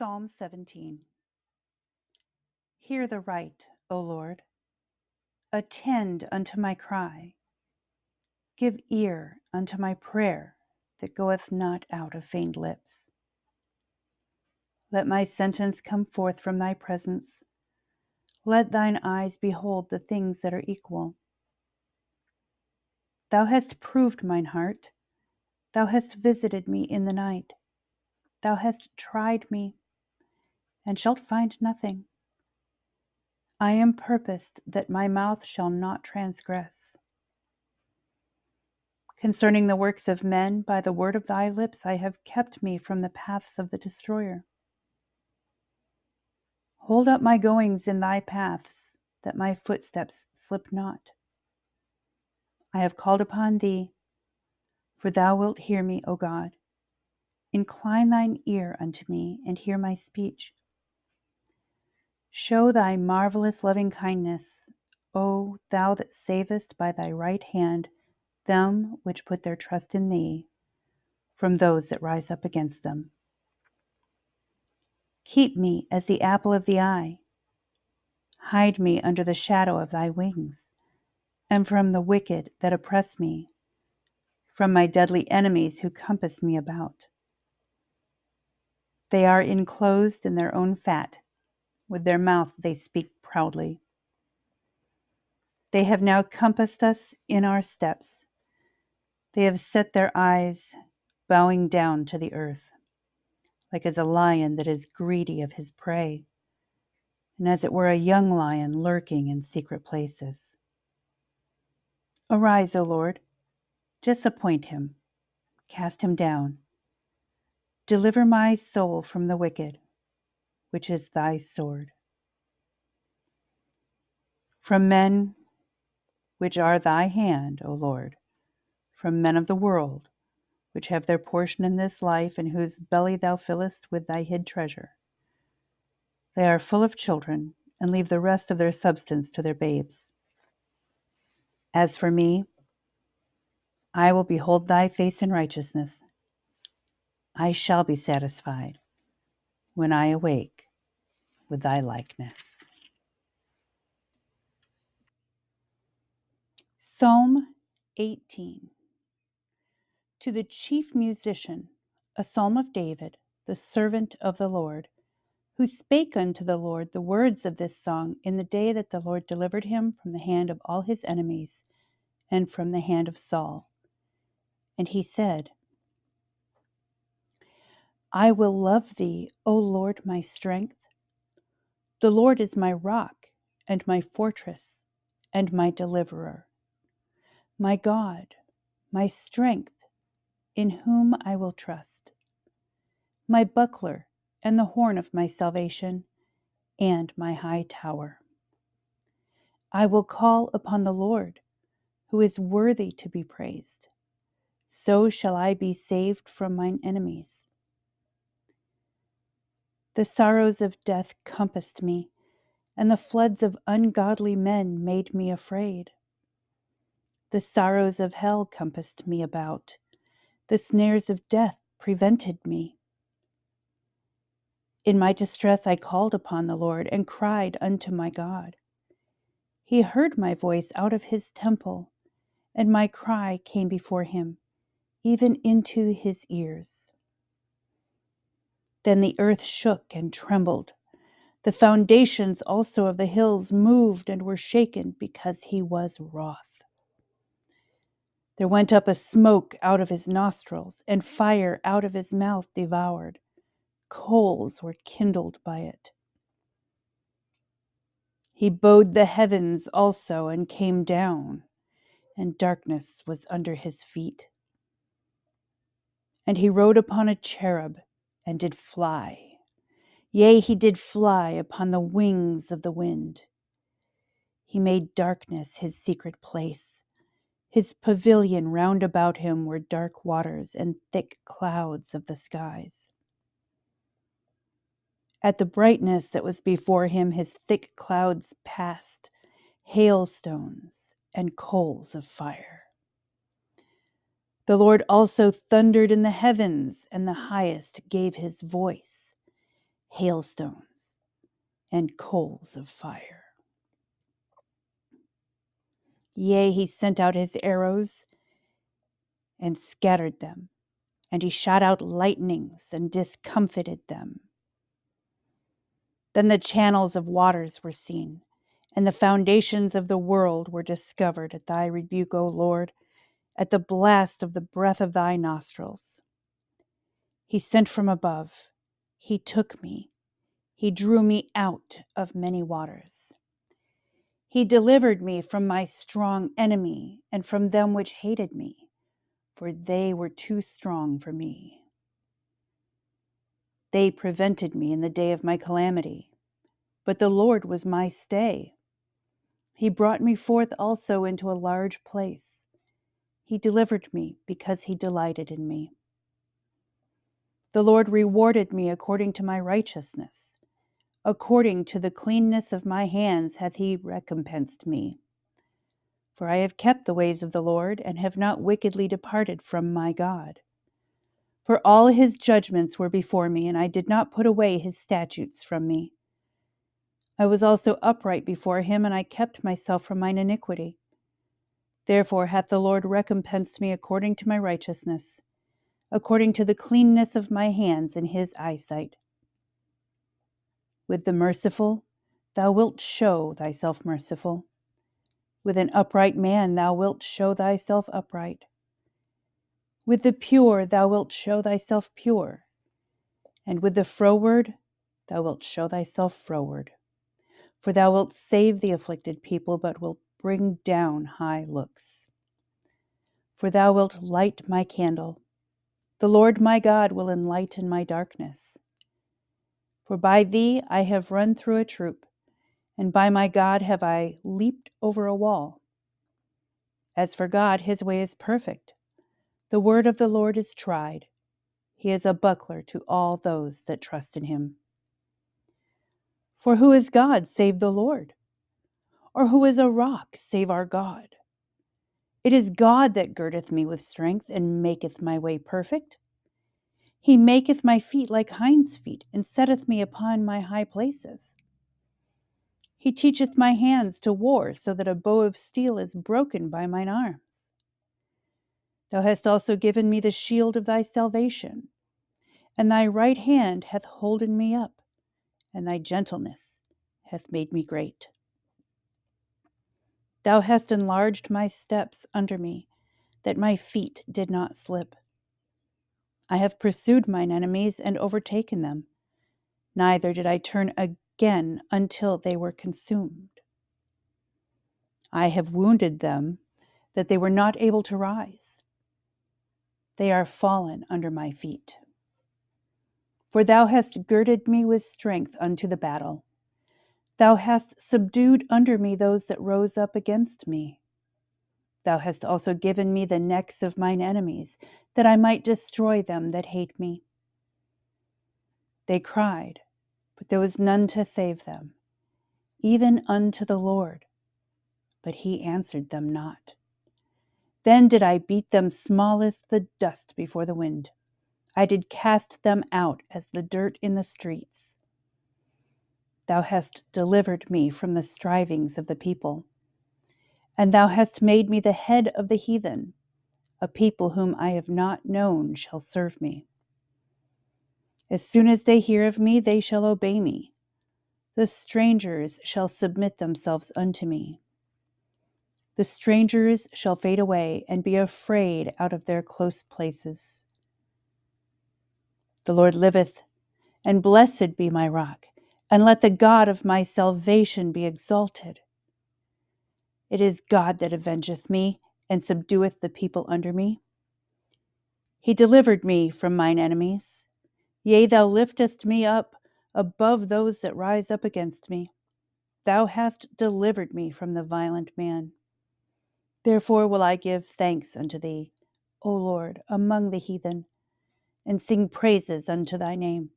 Psalm 17. Hear the right, O Lord. Attend unto my cry. Give ear unto my prayer that goeth not out of feigned lips. Let my sentence come forth from thy presence. Let thine eyes behold the things that are equal. Thou hast proved mine heart. Thou hast visited me in the night. Thou hast tried me, and shalt find nothing. I am purposed that my mouth shall not transgress. Concerning the works of men, by the word of thy lips I have kept me from the paths of the destroyer. Hold up my goings in thy paths, that my footsteps slip not. I have called upon thee, for thou wilt hear me, O God. Incline thine ear unto me, and hear my speech. Show thy marvelous loving kindness, O thou that savest by thy right hand them which put their trust in thee, from those that rise up against them. Keep me as the apple of the eye. Hide me under the shadow of thy wings, and from the wicked that oppress me, from my deadly enemies who compass me about. They are enclosed in their own fat, with their mouth they speak proudly. They have now compassed us in our steps. They have set their eyes, bowing down to the earth, like as a lion that is greedy of his prey, and as it were a young lion lurking in secret places. Arise, O Lord, disappoint him, cast him down. Deliver my soul from the wicked, which is thy sword. From men which are thy hand, O Lord, from men of the world, which have their portion in this life, and whose belly thou fillest with thy hid treasure. They are full of children, and leave the rest of their substance to their babes. As for me, I will behold thy face in righteousness. I shall be satisfied when I awake with thy likeness. Psalm 18. To the chief musician, a psalm of David, the servant of the Lord, who spake unto the Lord the words of this song in the day that the Lord delivered him from the hand of all his enemies and from the hand of Saul. And he said, I will love thee, O Lord, my strength. The Lord is my rock and my fortress and my deliverer, my God, my strength, in whom I will trust, my buckler and the horn of my salvation, and my high tower. I will call upon the Lord, who is worthy to be praised. So shall I be saved from mine enemies. The sorrows of death compassed me, and the floods of ungodly men made me afraid. The sorrows of hell compassed me about. The snares of death prevented me. In my distress I called upon the Lord and cried unto my God. He heard my voice out of his temple, and my cry came before him, even into his ears. Then the earth shook and trembled. The foundations also of the hills moved and were shaken because he was wroth. There went up a smoke out of his nostrils, and fire out of his mouth devoured. Coals were kindled by it. He bowed the heavens also and came down, and darkness was under his feet. And he rode upon a cherub and did fly. Yea, he did fly upon the wings of the wind. He made darkness his secret place. His pavilion round about him were dark waters and thick clouds of the skies. At the brightness that was before him, his thick clouds passed, hailstones and coals of fire. The Lord also thundered in the heavens, and the highest gave his voice. hailstones, and coals of fire. Yea, he sent out his arrows and scattered them, and he shot out lightnings and discomfited them. Then the channels of waters were seen, and the foundations of the world were discovered at thy rebuke, O Lord, at the blast of the breath of thy nostrils. He sent from above, he took me, he drew me out of many waters. He delivered me from my strong enemy and from them which hated me, for they were too strong for me. They prevented me in the day of my calamity, but the Lord was my stay. He brought me forth also into a large place. He delivered me because he delighted in me. The Lord rewarded me according to my righteousness. According to the cleanness of my hands hath he recompensed me. For I have kept the ways of the Lord, and have not wickedly departed from my God. For all his judgments were before me, and I did not put away his statutes from me. I was also upright before him, and I kept myself from mine iniquity. Therefore hath the Lord recompensed me according to my righteousness, according to the cleanness of my hands in his eyesight. With the merciful thou wilt show thyself merciful. With an upright man thou wilt show thyself upright. With the pure thou wilt show thyself pure, and with the froward thou wilt show thyself froward. For thou wilt save the afflicted people, but wilt bring down high looks. For thou wilt light my candle. The Lord my God will enlighten my darkness. For by thee I have run through a troop, and by my God have I leaped over a wall. As for God, his way is perfect. The word of the Lord is tried. He is a buckler to all those that trust in him. For who is God save the Lord? Or who is a rock save our God? It is God that girdeth me with strength, and maketh my way perfect. He maketh my feet like hinds' feet, and setteth me upon my high places. He teacheth my hands to war, so that a bow of steel is broken by mine arms. Thou hast also given me the shield of thy salvation, and thy right hand hath holden me up, and thy gentleness hath made me great. Thou hast enlarged my steps under me, that my feet did not slip. I have pursued mine enemies and overtaken them, neither did I turn again until they were consumed. I have wounded them, that they were not able to rise. They are fallen under my feet. For thou hast girded me with strength unto the battle. Thou hast subdued under me those that rose up against me. Thou hast also given me the necks of mine enemies, that I might destroy them that hate me. They cried, but there was none to save them, even unto the Lord, but he answered them not. Then did I beat them small as the dust before the wind. I did cast them out as the dirt in the streets. Thou hast delivered me from the strivings of the people, and thou hast made me the head of the heathen. A people whom I have not known shall serve me. As soon as they hear of me, they shall obey me. The strangers shall submit themselves unto me. The strangers shall fade away and be afraid out of their close places. The Lord liveth, and blessed be my rock, and let the God of my salvation be exalted. It is God that avengeth me, and subdueth the people under me. He delivered me from mine enemies. Yea, thou liftest me up above those that rise up against me. Thou hast delivered me from the violent man. Therefore will I give thanks unto thee, O Lord, among the heathen, and sing praises unto thy name.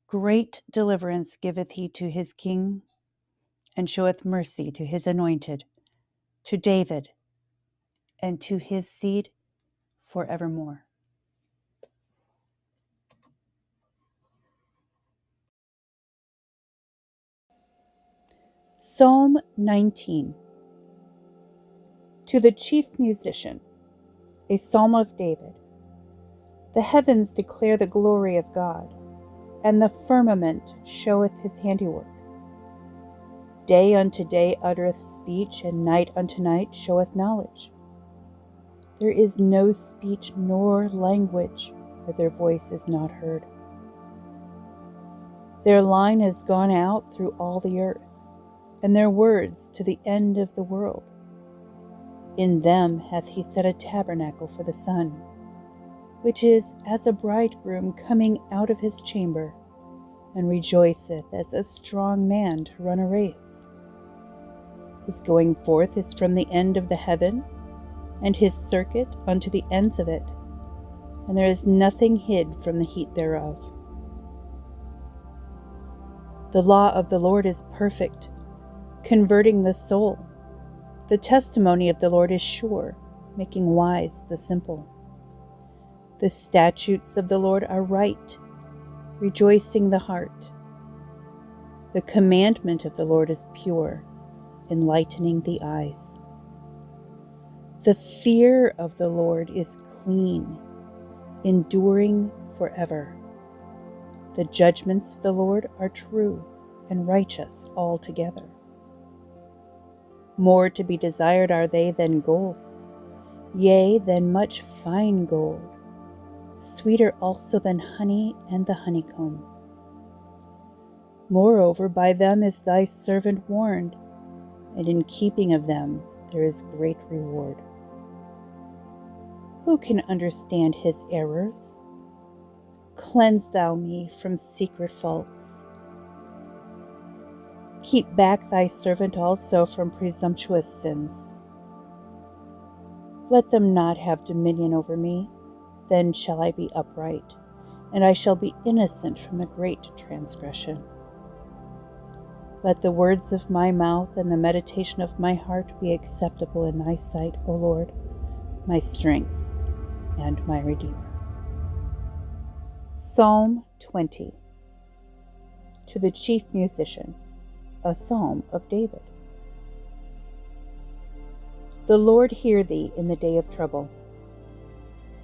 Great deliverance giveth he to his king, and showeth mercy to his anointed, to David, and to his seed forevermore. Psalm 19. To the chief musician, a psalm of David. The heavens declare the glory of God, and the firmament showeth his handiwork. Day unto day uttereth speech, and night unto night showeth knowledge. There is no speech nor language where their voice is not heard. Their line is gone out through all the earth, and their words to the end of the world. In them hath he set a tabernacle for the sun, which is as a bridegroom coming out of his chamber, and rejoiceth as a strong man to run a race. His going forth is from the end of the heaven, and his circuit unto the ends of it, and there is nothing hid from the heat thereof. The law of the Lord is perfect, converting the soul. The testimony of the Lord is sure, making wise the simple. The statutes of the Lord are right, rejoicing the heart. The commandment of the Lord is pure, enlightening the eyes. The fear of the Lord is clean, enduring forever. The judgments of the Lord are true and righteous altogether. More to be desired are they than gold, yea, than much fine gold, sweeter also than honey and the honeycomb. Moreover, by them is thy servant warned, and in keeping of them there is great reward. Who can understand his errors? Cleanse thou me from secret faults. Keep back thy servant also from presumptuous sins. Let them not have dominion over me, then shall I be upright, and I shall be innocent from the great transgression. Let the words of my mouth and the meditation of my heart be acceptable in thy sight, O Lord, my strength and my Redeemer. Psalm 20. To the chief musician, a psalm of David. The Lord hear thee in the day of trouble.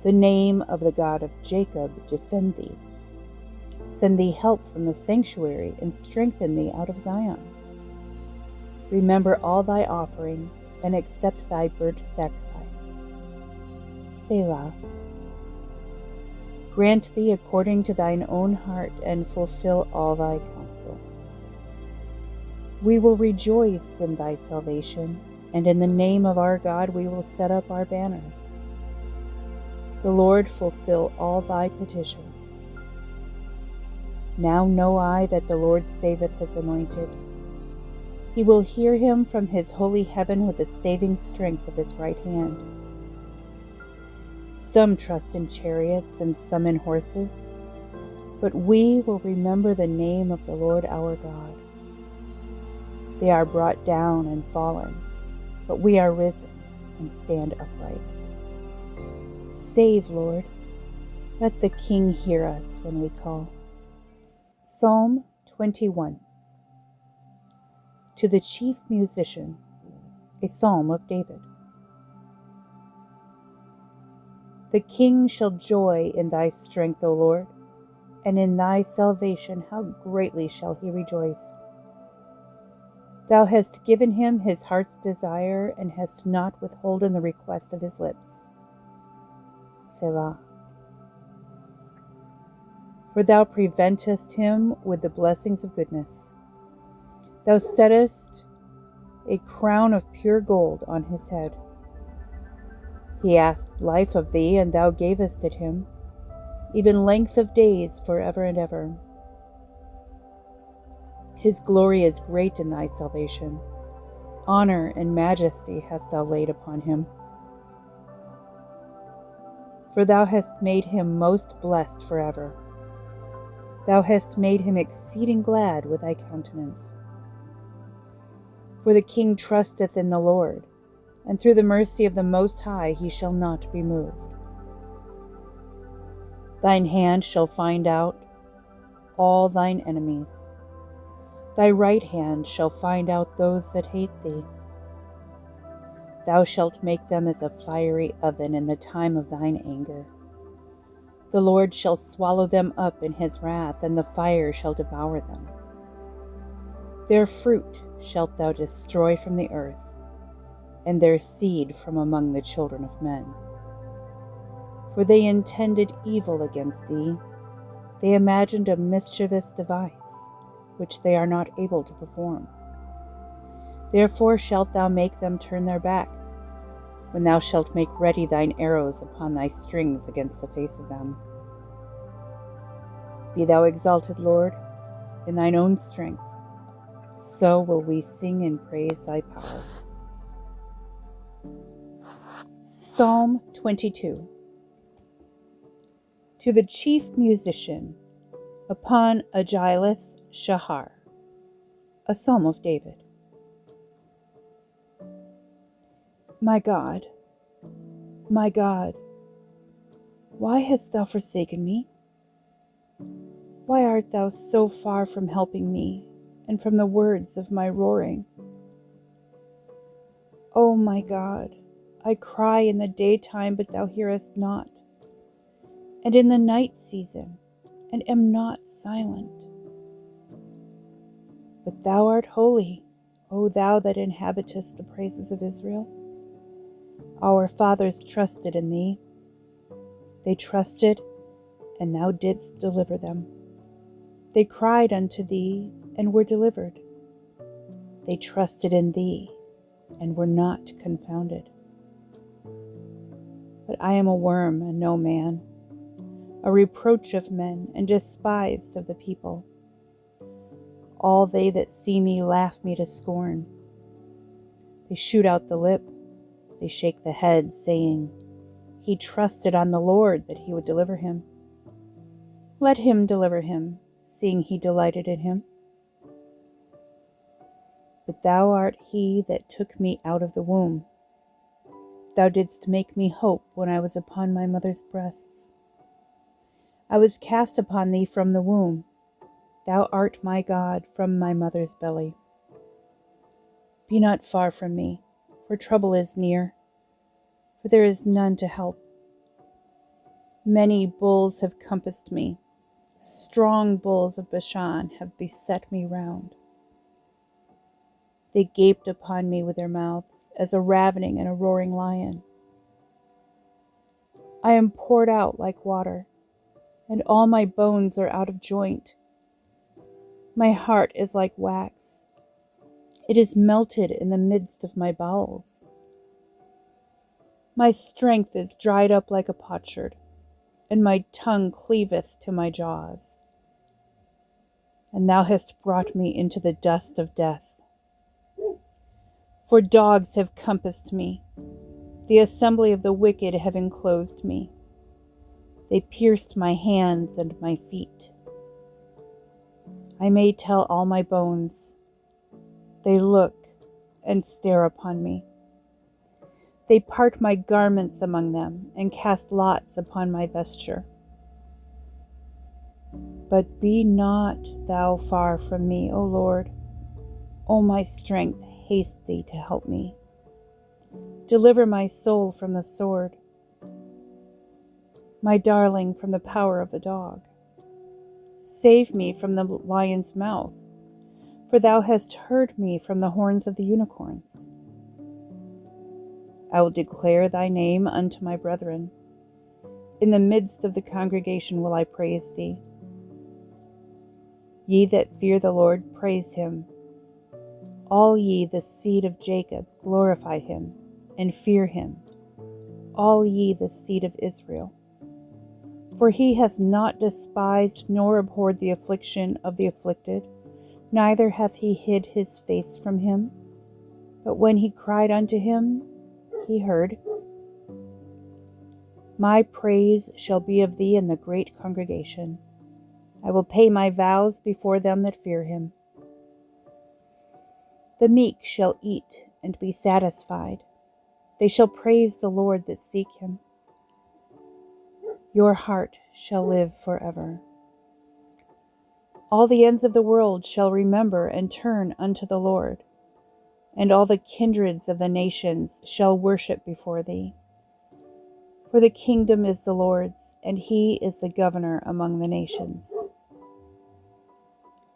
The name of the God of Jacob defend thee. Send thee help from the sanctuary, and strengthen thee out of Zion. Remember all thy offerings, and accept thy burnt sacrifice. Selah. Grant thee according to thine own heart, and fulfill all thy counsel. We will rejoice in thy salvation, and in the name of our God we will set up our banners. The Lord fulfill all thy petitions. Now know I that the Lord saveth his anointed. He will hear him from his holy heaven with the saving strength of his right hand. Some trust in chariots and some in horses, but we will remember the name of the Lord our God. They are brought down and fallen, but we are risen and stand upright. Save, Lord. Let the King hear us when we call. Psalm 21. To the chief musician, a psalm of David. The king shall joy in thy strength, O Lord, and in thy salvation how greatly shall he rejoice. Thou hast given him his heart's desire, and hast not withholden the request of his lips. Selah. For thou preventest him with the blessings of goodness. Thou settest a crown of pure gold on his head. He asked life of thee, and thou gavest it him, even length of days forever and ever. His glory is great in thy salvation. Honor and majesty hast thou laid upon him. For thou hast made him most blessed forever. Thou hast made him exceeding glad with thy countenance. For the king trusteth in the Lord, and through the mercy of the Most High he shall not be moved. Thine hand shall find out all thine enemies. Thy right hand shall find out those that hate thee. Thou shalt make them as a fiery oven in the time of thine anger. The Lord shall swallow them up in his wrath, and the fire shall devour them. Their fruit shalt thou destroy from the earth, and their seed from among the children of men. For they intended evil against thee, they imagined a mischievous device, which they are not able to perform. Therefore shalt thou make them turn their back, when thou shalt make ready thine arrows upon thy strings against the face of them. Be thou exalted, Lord, in thine own strength, so will we sing and praise thy power. Psalm 22. To the chief musician, upon Agileth Shahar, a psalm of David. My God, why hast thou forsaken me? Why art thou so far from helping me, and from the words of my roaring? O my God, I cry in the daytime, but thou hearest not, and in the night season, and am not silent. But thou art holy, O thou that inhabitest the praises of Israel. Our fathers trusted in thee. They trusted, and thou didst deliver them. They cried unto thee, and were delivered. They trusted in thee, and were not confounded. But I am a worm and no man, a reproach of men, and despised of the people. All they that see me laugh me to scorn. They shoot out the lip, they shake the head, saying, He trusted on the Lord that he would deliver him. Let him deliver him, seeing he delighted in him. But thou art he that took me out of the womb. Thou didst make me hope when I was upon my mother's breasts. I was cast upon thee from the womb. Thou art my God from my mother's belly. Be not far from me, for trouble is near, for there is none to help. Many bulls have compassed me. Strong bulls of Bashan have beset me round. They gaped upon me with their mouths, as a ravening and a roaring lion. I am poured out like water, and all my bones are out of joint. My heart is like wax. It is melted in the midst of my bowels. My strength is dried up like a potsherd, and my tongue cleaveth to my jaws. And thou hast brought me into the dust of death. For dogs have compassed me. The assembly of the wicked have enclosed me. They pierced my hands and my feet. I may tell all my bones. They look and stare upon me. They part my garments among them and cast lots upon my vesture. But be not thou far from me, O Lord. O my strength, haste thee to help me. Deliver my soul from the sword, my darling from the power of the dog. Save me from the lion's mouth, for thou hast heard me from the horns of the unicorns. I will declare thy name unto my brethren. In the midst of the congregation will I praise thee. Ye that fear the Lord, praise him. All ye the seed of Jacob, glorify him, and fear him. All ye the seed of Israel. For he hath not despised nor abhorred the affliction of the afflicted, neither hath he hid his face from him. But when he cried unto him, he heard. My praise shall be of thee in the great congregation. I will pay my vows before them that fear him. The meek shall eat and be satisfied. They shall praise the Lord that seek him. Your heart shall live forever. All the ends of the world shall remember and turn unto the Lord, and all the kindreds of the nations shall worship before thee. For the kingdom is the Lord's, and he is the governor among the nations.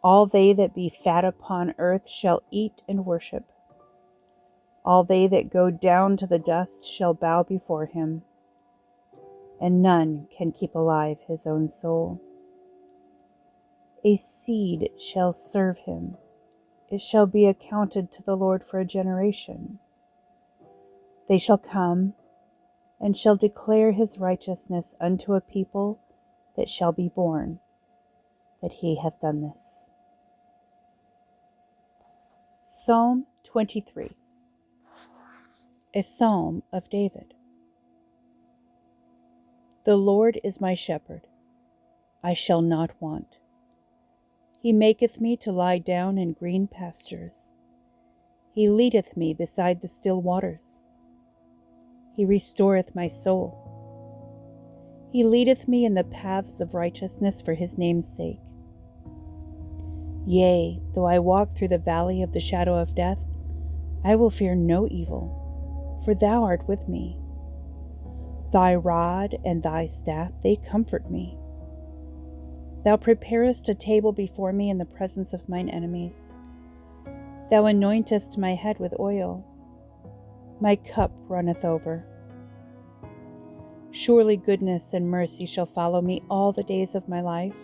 All they that be fat upon earth shall eat and worship. All they that go down to the dust shall bow before him, and none can keep alive his own soul. A seed shall serve him. It shall be accounted to the Lord for a generation. They shall come and shall declare his righteousness unto a people that shall be born, that he hath done this. Psalm 23. A psalm of David. The Lord is my shepherd, I shall not want. He maketh me to lie down in green pastures. He leadeth me beside the still waters. He restoreth my soul. He leadeth me in the paths of righteousness for his name's sake. Yea, though I walk through the valley of the shadow of death, I will fear no evil, for thou art with me. Thy rod and thy staff, they comfort me. Thou preparest a table before me in the presence of mine enemies. Thou anointest my head with oil. My cup runneth over. Surely goodness and mercy shall follow me all the days of my life,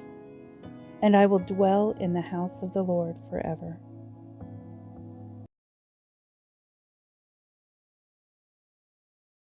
and I will dwell in the house of the Lord forever.